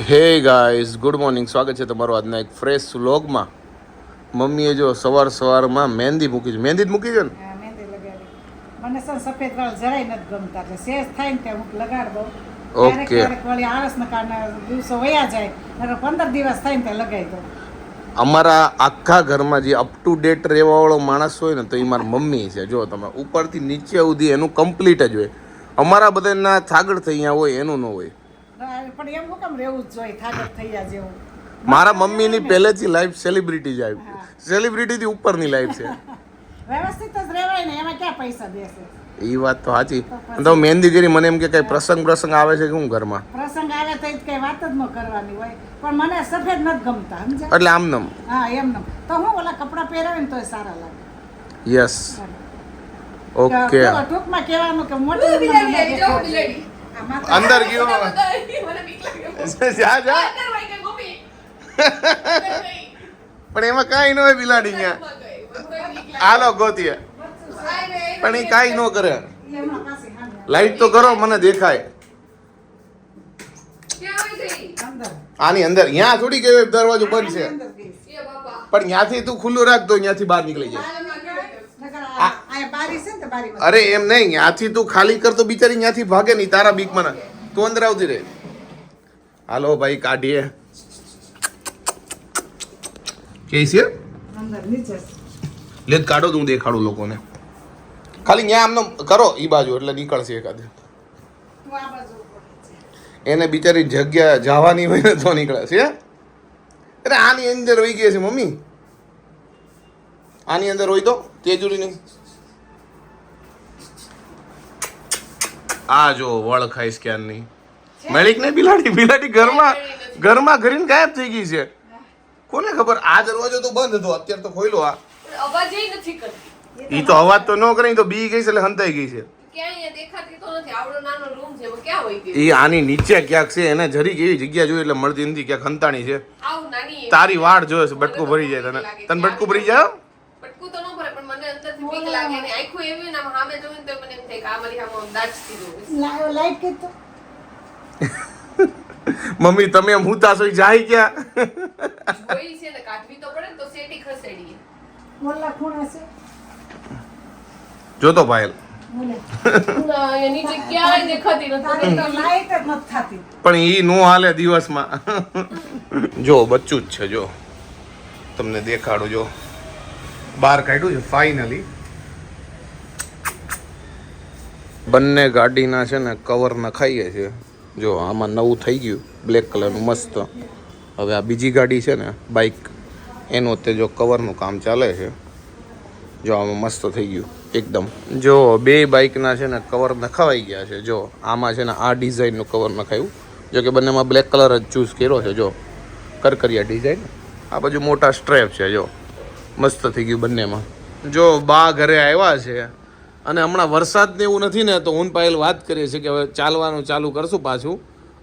Hey guys good morning, સ્વાગત છે તમારું આજના એક ફ્રેશ વ્લોગમાં. મમ્મીએ જો સવારમાં મહેંદી મૂકી છે. મહેંદી જ મૂકી છે ને? હા, મહેંદી લગાડી. મને છે ને સફેદ વાળ જરાય નથી ગમતા, એટલે સેજ થાય ને ત્યાં હું લગાડ દઉં. ક્યારેક ઓકે. ક્યારેક વળી આળસના કારણે દિવસો વયા જાય, એટલે 15 દિવસ થાય ને ત્યાં લગાવી દઉં. અમારા આખા ઘરમાં જે અપ ટુ ડેટ રહેવાવાળો માણસ હોય ને તો એ મારી મમ્મી છે. જો તમે ઉપરથી નીચે સુધી એનું કમ્પ્લીટ જ હોય. અમારા બધાના થાગડ થઈ ગયા હોય એનું ન હોય. પણ એમ હું કેમ રહેવું જ જોઈએ થાગત થઈ જાય જેવું. મારા મમ્મીની પહેલેથી લાઈફ સેલિબ્રિટી જ આવી. સેલિબ્રિટીથી ઉપરની લાઈફ છે. વ્યવસ્થિત જ રહેવાય ને, એમાં ક્યાં પૈસા બેસે. એ વાત તો સાચી. તો મહેંદી કરી મને એમ કે કઈ પ્રસંગ આવે છે કે હું ઘરમાં પ્રસંગ આવે તો કઈ વાત જ ન કરવાની હોય, પણ મને સફેદ નથી ગમતા, સમજ્યા? એટલે આમ હા, એમ તો હું ઓલા કપડાં પહેરાવે ને તોય સારા લાગે. યસ. ઓકે. ટૂંકમાં કહેવાનું કે મોટી ઉંમરની અંદર ગયો જા જા. પણ એમાં કાંઈ ન હોય બિલાડી ત્યાં. હાલો ગોતીએ. પણ એ કાંઈ ન કરે. લાઈટ તો કરો, મને દેખાય. આની અંદર ત્યાં થોડી ગયો, દરવાજો બંધ છે. પણ ત્યાંથી તું ખુલ્લું રાખ તો ત્યાંથી બહાર નીકળી જાય. અરે એમ નહીં, ત્યાંથી તું ખાલી કર તો બિચારી ત્યાંથી ભાગે નહીં તારા બીકમાં ના. તું અંદર આવતી રહે. હાલો ભાઈ કાઢીએ. કે છે લે કાઢો તો હું દેખાડું લોકોને. ખાલી ત્યાં આમનો કરો ઈ બાજુ એટલે નીકળશે એકાદ. એને બિચારી જગ્યા જવાની હોય ને તો નીકળે છે. અરે આની અંદર હોઈ ગઈ છે મમ્મી. આની અંદર હોય તો તેજુરી નહીં. આ જો વળ ખાઈશ ક્યાં નહીં. મેળિક ને બિલાડી ઘરમાં ઘરીને ગાયબ થઈ ગઈ છે. કોને ખબર? આ દરવાજો તો બંધ હતો, અત્યારે તો ખોલ્યો. આ અવાજ નથી કરતી. ઈ તો અવાજ તો ન કરે, તો બી ગઈ છે એટલે હંતાઈ ગઈ છે. ક્યાંય દેખાતી તો નથી. આવડો નાનો રૂમ છે, ક્યાં હોય ગઈ? ઈ આની નીચે ક્યાંક છે, એને જરી એવી જગ્યા જોઈએ એટલે મળતી નથી, ક્યાંક હંતાણી છે. આવ નાની તારી વાડ જોવે છે, બટકું ભરી જાય તને બટકું ભરી જાય. પટકું તો ન ભરે, પણ મને અંદરથી બીક લાગે ને આંખો એવી ને આમ સામે જોઈને તો મને એમ થાય કે આ મારી સામે દાચતી જોવે. લાઈટ કીધું મમ્મી તમે એમ હુતા સોઈ જાય ક્યાં? જોઈ છે ને કાઢવી તો પડે ને, તો સેટી ખસેડીએ. મોલ્લા ખૂણા છે જોતો પાયલ. ના, એ નીચે ક્યાંય દેખાતી તારી નથી. તો લાઈટ જ નથી થતી. પણ ઈ નો હાલે દિવસમાં. જો બચ્ચું જ છે, જો તમને દેખાડું. જો બહાર કાઢ્યું છે ફાઇનલી. બંને ગાડીના છે ને કવર નખાઈએ છે. જો આમાં નવું થઈ ગયું બ્લેક કલરનું મસ્ત. હવે આ બીજી ગાડી છે ને બાઇક, એનું તે જો કવરનું કામ ચાલે છે. જો આમાં મસ્ત થઈ ગયું એકદમ. જો બે બાઇકના છે ને કવર નખાવાઈ ગયા છે. જો આમાં છે ને આ ડિઝાઇનનું કવર નખાયું. જો કે બંનેમાં બ્લેક કલર જ ચૂઝ કર્યો છે. જો કરકરિયા ડિઝાઇન. આ બાજુ મોટા સ્ટ્રેપ છે. જો મસ્ત થઈ ગયું બંનેમાં. જો બા ઘરે આવ્યા છે અને હમણાં વરસાદ ને એવું નથી ને, તો હું પાયલ વાત કરીએ છીએ કે હવે ચાલવાનું ચાલુ કરશું પાછું,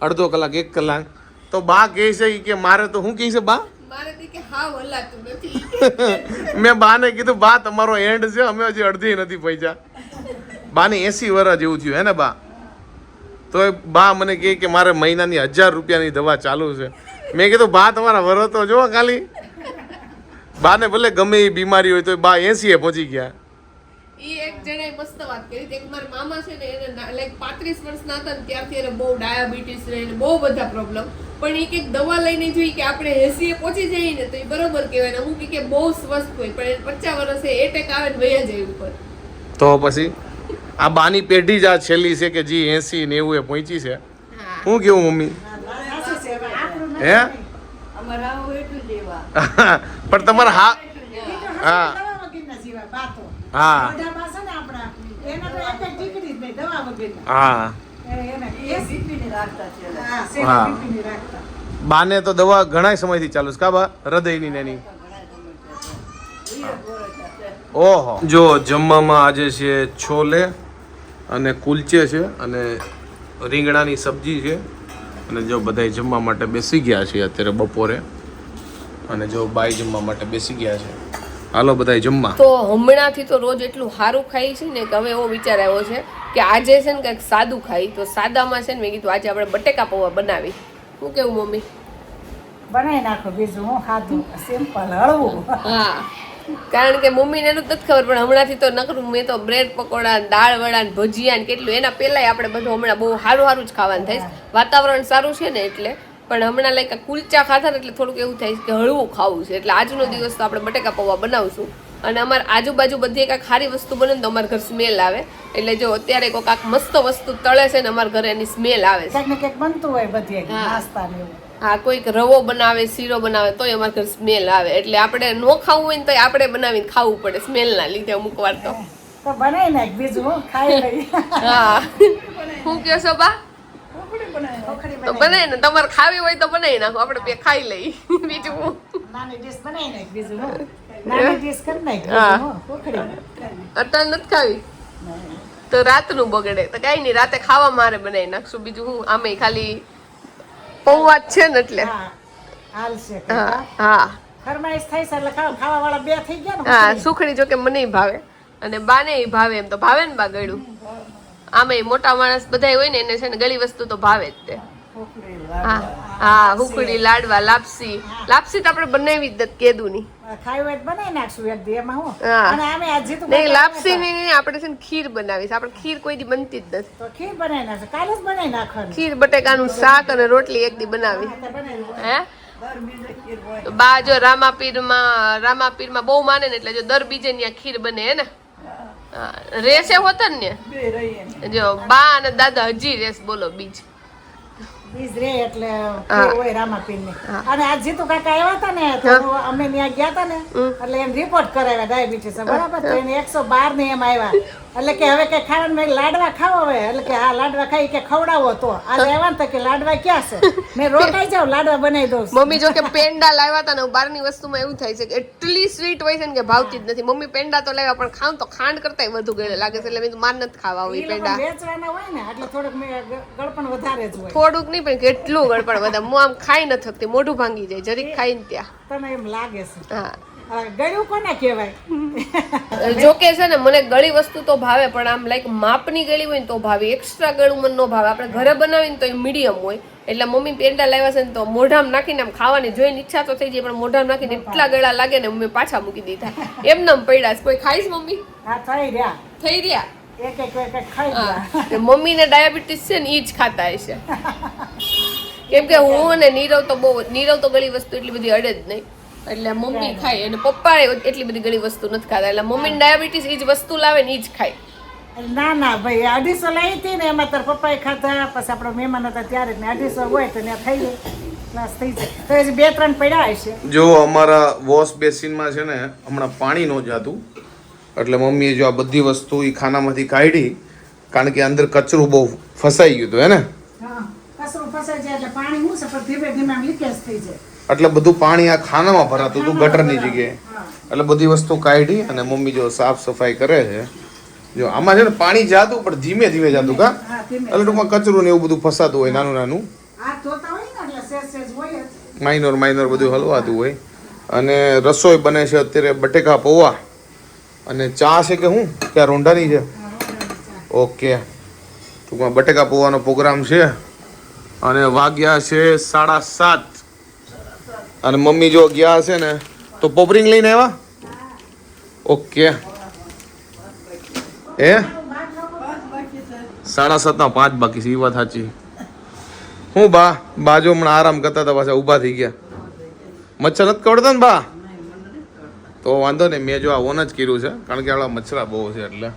અડધો કલાક 1 કલાક. તો બા કહે છે કે મારે તો શું કહે છે બા? મારે તો કે હા હલાતું નથી. મેં બાને કીધું બા તમારો એન્ડ છે, અમે હજી અડધી નથી પહોંચ્યા. બાને 80 વર્ષ જેવું થયું હે ને બા? તો બા મને કહે કે મારે મહિનાની 1000 રૂપિયાની દવા ચાલુ છે. મેં કીધું બા તમારા વરસ તો જો ખાલી. બાને ભલે ગમે એ બીમારી હોય તો બા 80 પહોંચી ગયા. ઈ એક જણાએ મસ્ત વાત કરી. એક મારા મામા છે ને, એને લાઈક 35 વર્ષના હતા ને ત્યારથી એને બહુ ડાયાબિટીસ ને એને બહુ બધા પ્રોબ્લેમ. પણ એક દવા લઈને જોઈ કે આપણે 80 પહોંચી જઈએ ને તો એ બરોબર કહેવાય. ને અમુક કે બહુ સ્વસ્થ હોય, પણ એને 50 વર્ષે એટેક આવે ને વયા જાય ઉપર. તો પછી આ બાની પેઢી જ આ છેલ્લી છે કે જી 80 90 એ પહોંચી છે. હું કેવું મમ્મી? હે અમારા એટલું લેવા. પણ તમારા હા હા હા હા. બાને તો દવા ઘણા સમયથી ચાલુ છે કા બા? હૃદયની ને એની. ઓહો. જો જમવામાં આજે છે છોલે અને કુલચે છે અને રીંગણાની સબ્જી છે. અને જો બધાય જમવા માટે બેસી ગયા છે અત્યારે બપોરે. અને જો બાઈ જમવા માટે બેસી ગયા છે. હાલો બધાય જમવા. તો હમણાંથી તો રોજ એટલું સારું ખાઈ છે ને કે હવે એવો વિચાર આવ્યો છે કે આજે છે ને કંઈક સાદું ખાઈ. તો સાદામાં છે ને મેં કીધું આજે આપણે બટેકા પૌવા બનાવી. શું કેવું મમ્મી? બનાવી નાખો બીજું હું ખાધું સિમ્પલ હળવું. હા, કારણ કે મમ્મીને એનું જ નથી ખબર, પણ હમણાંથી તો નકરું મેં તો બ્રેડ પકોડા, દાળ વડા, ભજીયા ને કેટલું એના પહેલાંય આપણે બધું હમણાં બહુ સારું સારું જ ખાવાનું થાય છે. વાતાવરણ સારું છે ને એટલે. પણ હમણાં લાઈક કુલચા ખાધા ને એટલે થોડુંક એવું થાય છે કે હળવું ખાવું છે. એટલે આજનો દિવસ તો આપણે બટેકા પૌવા બનાવશું. અને અમારે આજુબાજુ બધી કાંઈક સારી વસ્તુ બને ને તો અમારા ઘર સ્મેલ આવે. એટલે જો અત્યારે કોઈ કાંઈક મસ્ત વસ્તુ તળે છે ને અમારા ઘરે એની સ્મેલ આવે છે. ક્યાંક ને ક્યાંક બનતું હોય બધી નાસ્તા ને એવું. હા, કોઈક રવો બનાવે, શીરો બનાવે તોય અમારા ઘર સ્મેલ આવે. એટલે આપણે ન ખાવું હોય ને તો આપણે બનાવીને ખાવું પડે સ્મેલના લીધે અમુક વાર તો. તો બનાવી નાખ બીજું હું ખાઈ લઈ. હા, શું કહો છો બા? તો બનાવી ને તમારે ખાવી હોય તો બનાવી નાખો, આપણે બે ખાઈ લઈ. બીજું હું નાની ડીશ બનાવી નાખ બીજું હું. નાની ડીશ કરી નાખ બીજું હું. કોખડી અત્યારે નથી ખાવી તો રાતનું બગડે તો કઈ નહીં, રાતે ખાવા મારે બનાવી નાખશું. બીજું હું આમે ખાલી પૌવા જ છે ને એટલે. હા હાલશે. હા હા ફરમાઈશ થાય છે એટલે ખાવા વાળા બે થઈ ગયા ને. હા, સુખડી જો કે મને ભાવે અને બાને ભાવે. એમ તો ભાવે ને બા ગળ્યું. આમે મોટા માણસ બધા હોય ને એને છે ને ગળી વસ્તુ તો ભાવે જ તે. હા હા, હુકડી, લાડવા, લાપસી. લાપસી તો આપણે બનાવી જ નથી કેદું ની. ખાઈ હોય બનાવી નાખશું એક દી એમાં હું. હા. અને આમે આ જીતું નહીં, લાપસી નહીં, આપણે છે ને ખીર બનાવીશ. આપણે ખીર કોઈ દી બનતી જ નથી. તો ખીર બનાવી નાખશું. કાલે જ બનાવી નાખવાનું. ખીર, બટેકાનું શાક અને રોટલી એક દી બનાવી. હે તો બા જો રામાપીરમાં બહુ માને ને એટલે જો દર બીજે ત્યાં ખીર બને હે ને. રેસે હોત ને જો બા અને દાદા હજી રેસ બોલો બીજ. બીજ રે એટલે ખીર હોય રામાપીર ની. અને આ જીતુ કાકા આવ્યા હતા ને તો અમે ત્યાં ગયા હતા ને એટલે એમ રિપોર્ટ કરાવ્યા ડાયાબિટીસ બરાબર. તો એને 112 ને એમ આવ્યા. એટલે કે હવે કઈ ખાવાનું મેં લાડવા ખાવો હવે. એટલે કે હા લાડવા ખાઈ કે ખવડાવો તો આજે આવ્યા ને કે લાડવા ક્યાં છે. મેં રોકાઈ જાવ લાડવા બનાવી દઉં. મમ્મી જો કે પેંડા લાવ્યા હતા ને બહારની વસ્તુમાં એવું થાય છે કે એટલી સ્વીટ હોય છે ને કે ભાવતી જ નથી. મમ્મી પેંડા તો લાવ્યા પણ ખાવ તો ખાંડ કરતા વધુ ગળે લાગે છે. એટલે મેં માર નથી ખાવા હોય પેંડા. વેચવાના હોય ને એટલે થોડુંક ગળપણ વધારે જ હોય. થોડુંક નહીં પણ કેટલું ગળપણ વધારે. હું આમ ખાઈ ન થકતી, મોઢું ભાંગી જાય જરીક ખાઈને ત્યાં. તને એમ લાગે છે. હા, ગળ્યું કોને કહેવાય? જો કે છે ને મને ગળી વસ્તુ તો ભાવે પણ આમ લાઈક માપની ગળી હોય ને તો ભાવે. એક્સ્ટ્રા ગળું મને ન ભાવે. આપણે ઘરે બનાવીને તો એ મીડિયમ હોય. એટલે મમ્મી પેંડા લાવ્યા છે ને તો મોઢામાં નાખીને આમ ખાવાની જોઈને ઈચ્છા તો થઈ જાય પણ મોઢામાં નાખીને એટલા ગળા લાગે ને મમ્મી પાછા મૂકી દીધા. એમને પડ્યા છે. કોઈ ખાઈશ મમ્મી? હા થઈ રહ્યા. થઈ રહ્યા. એક ખાઈ ગયા. મમ્મીને ડાયાબિટીસ છે ને એ જ ખાતા હશે. કેમ કે હું અને નીરવ તો ગળી વસ્તુ એટલી બધી અડે જ નહીં. એટલે મમ્મી ખાય અને પપ્પા એટલી બધી ગળી વસ્તુ નથી ખાતા. એટલે મમ્મીને ડાયાબિટીસ એ જ વસ્તુ લાવે ને એ જ ખાય. ના ના ભાઈ 250 લાવી હતી ને એમાં તાર પપ્પાએ ખાધા. પછી આપણો મહેમાન હતા ત્યારે 250 હોય તો ત્યાં થઈ જાય ક્લાસ થઈ જાય. તો હજી 2-3 પડ્યા હશે. જો અમારા વોશ બેસિનમાં છે ને હમણાં પાણી ન જાતું એટલે મમ્મીએ જો આ બધી વસ્તુ એ ખાનામાંથી કાઢી. કારણ કે અંદર કચરું બહુ ફસાઈ ગયું હતું હે ને. હા કચરું ફસાઈ જાય એટલે પાણી હું છે પણ ધીમે ધીમે આમ લીકેજ થઈ જાય. એટલે બધું પાણી આ ખાનામાં ભરાતું હતું ગટરની જગ્યાએ. એટલે બધી વસ્તુ કાઢી અને મમ્મી જો સાફ સફાઈ કરે છે. જો આમાં છે ને પાણી જાતું પણ ધીમે ધીમે જાતું કા. એટલે ટૂંકમાં કચરું ને એવું બધું ફસાતું હોય નાનું નાનું. આ ધોતા હોય ને એટલે સેજ હોય જ. માઇનોર બધું હલવાતું હોય. અને રસોઈ બને છે અત્યારે બટેકા પૌવા અને ચા છે કે હું ક્યાં રોંઢાની છે. ઓકે, ટૂંકમાં બટેકા પૌવાનો પ્રોગ્રામ છે અને વાગ્યા છે 7:30 અને મમ્મી જો ગયા હશે ને તો પોપરિંગ લઈને આવ્યા. ઓકે એ 7:30 5 બાકી છે એ વાત સાચી. હું બાજુ હમણાં આરામ કરતા હતા પાછા ઊભા થઈ ગયા. મચ્છર નથી કવડતા ને બા? તો વાંધો નહીં, મેં જો આ ઓન જ કર્યું છે કારણ કે આપણા મચ્છરા બહુ છે એટલે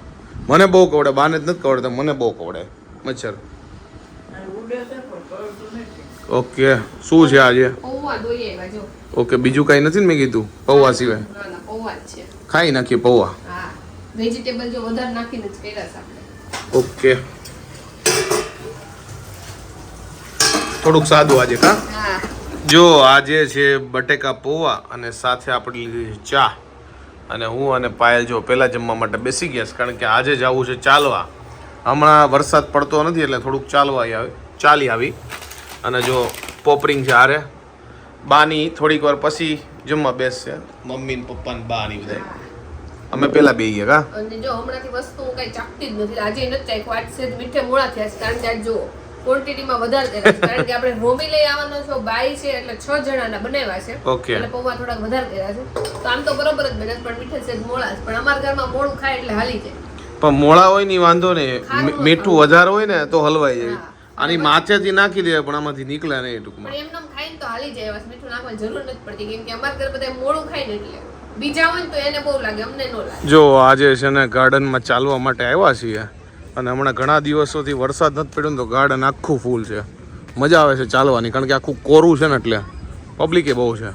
મને બહુ કવડે. બાને જ નથી કવડતા, મને બહુ કવડે મચ્છર. ઓકે, શું છે આજે? પૌવા દોઈ આવ્યા જો. ઓકે, બીજું કઈ નથી ને મેં કીધું પૌવા સિવાય? ના ના, પૌવા જ છે. ખાઈ નાખીએ પૌવા. હા, વેજીટેબલ જો વધારે નાખીને જ કર્યા છે આપણે. ઓકે, થોડુંક સાદું આજે કા. હા, જો આજે છે બટેકા પૌવા અને સાથે આપણે લીધી ચા. અને હું અને પાયલ જો પહેલા જમવા માટે બેસી ગયા છે કારણ કે આજે જવું છે ચાલવા. હમણાં વરસાદ પડતો નથી એટલે થોડુંક ચાલી આવી. અને જો પોપરિંગ છે હારે. બાની થોડીક વાર પછી જમવા બેસશે. મમ્મી ને પપ્પા ને બા ની બધા. અમે પહેલા બે ગયા કા. અને જો હમણાંથી વસ્તુ હું કઈ ચાખતી જ નથી. આજે નથી ચાખ્યું. આજ છે મીઠે મોડા થયા છે કારણ કે આજ જો ક્વોન્ટિટીમાં વધારે કર્યા છે કારણ કે આપણે રોમી લઈ આવવાનો છો બાઈ છે એટલે 6 જણાના બનાવ્યા છે ઓકે એટલે પૌવા થોડાક વધારે કર્યા છે તો આમ તો બરોબર જ બને પણ મીઠા છે મોળા છે પણ અમારા ઘરમાં મોળું ખાય એટલે હાલી જાય પણ મોળા હોય ની વાંધો નહીં મીઠું વધારે હોય ને તો હલવાઈ જાય આની માચેથી નાખી દે પણ આમાંથી નીકળે નહીં ટૂંકમાં પણ એમને ખાઈને તો હાલી જાય બસ મીઠું નાખવાની જરૂર નથી પડતી કેમ કે અમારા ઘર બધા મોળું ખાય ને એટલે બીજા હોય ને તો એને બહુ લાગે અમને ન લાગે જો આજે છે ને ગાર્ડનમાં ચાલવા માટે આવ્યા છીએ અને હમણાં ઘણા દિવસોથી વરસાદ નથી પડ્યો ને તો ગાર્ડન આખું ફૂલ છે મજા આવે છે ચાલવાની કારણ કે આખું કોરું છે ને એટલે પબ્લિકે બહુ છે